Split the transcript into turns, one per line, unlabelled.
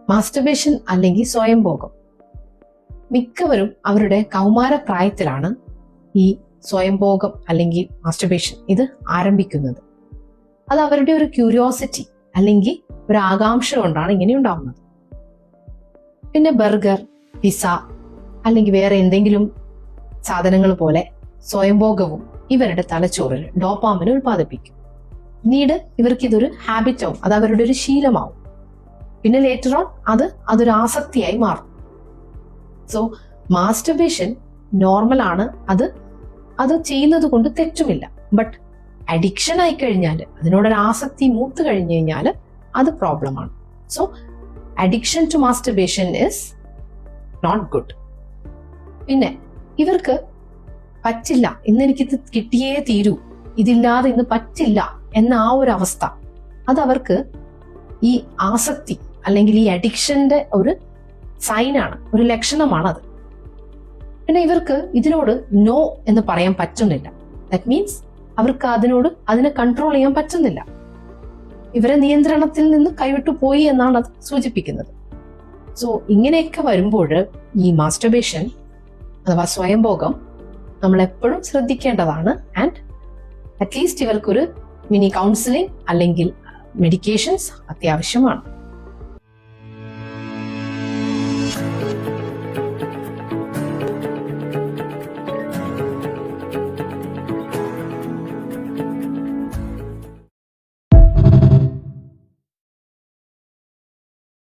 Masturbation അല്ലെങ്കിൽ സ്വയംഭോഗം മിക്കവരും അവരുടെ കൗമാര പ്രായത്തിലാണ് ഈ സ്വയംഭോഗം അല്ലെങ്കിൽ മാസ്റ്റർബേഷൻ ഇത് ആരംഭിക്കുന്നത്. അത് അവരുടെ ഒരു ക്യൂരിയോസിറ്റി അല്ലെങ്കിൽ ഒരു ആകാംക്ഷ കൊണ്ടാണ് ഇങ്ങനെ ഉണ്ടാവുന്നത്. പിന്നെ ബർഗർ, പിസ്സ അല്ലെങ്കിൽ വേറെ എന്തെങ്കിലും സാധനങ്ങൾ പോലെ സ്വയംഭോഗവും ഇവരുടെ തലച്ചോറിൽ ഡോപാമിൻ ഉൽപ്പാദിപ്പിക്കും. പിന്നീട് ഇവർക്ക് ഇതൊരു ഹാബിറ്റ് ആവും, അത് അവരുടെ ഒരു ശീലമാവും. പിന്നെ ലേറ്റർ ഓൺ അതൊരു ആസക്തിയായി മാറും. സോ മാസ്റ്റർബേഷൻ നോർമൽ ആണ്, അത് ചെയ്യുന്നത് കൊണ്ട് തെറ്റുമില്ല. ബട്ട് അഡിക്ഷൻ ആയി കഴിഞ്ഞാൽ, അതിനോടൊരു ആസക്തി മൂത്ത് കഴിഞ്ഞു കഴിഞ്ഞാൽ അത് പ്രോബ്ലമാണ്. So addiction to masturbation is not good. പിന്നെ ഇവർക്ക് പറ്റില്ല, ഇന്ന് എനിക്കിത് കിട്ടിയേ തീരൂ, ഇതില്ലാതെ ഇന്ന് പറ്റില്ല എന്ന ആ ഒരു അവസ്ഥ, അതവർക്ക് ഈ ആസക്തി അല്ലെങ്കിൽ ഈ അഡിക്ഷന്റെ ഒരു സൈനാണ്, ഒരു ലക്ഷണമാണത്. പിന്നെ ഇവർക്ക് ഇതിനോട് നോ എന്ന് പറയാൻ പറ്റുന്നില്ല. ദാറ്റ് മീൻസ് അവർക്ക് അതിനെ കൺട്രോൾ ചെയ്യാൻ പറ്റുന്നില്ല. ഇവരെ നിയന്ത്രണത്തിൽ നിന്ന് കൈവിട്ടു പോയി എന്നാണ് അത് സൂചിപ്പിക്കുന്നത്. സോ ഇങ്ങനെയൊക്കെ വരുമ്പോൾ ഈ മാസ്റ്റർബേഷൻ അഥവാ സ്വയംഭോഗം നമ്മൾ എപ്പോഴും ശ്രദ്ധിക്കേണ്ടതാണ്. ആൻഡ് അറ്റ്ലീസ്റ്റ് ഇവർക്കൊരു മിനി കൗൺസിലിംഗ് അല്ലെങ്കിൽ മെഡിക്കേഷൻസ് അത്യാവശ്യമാണ്.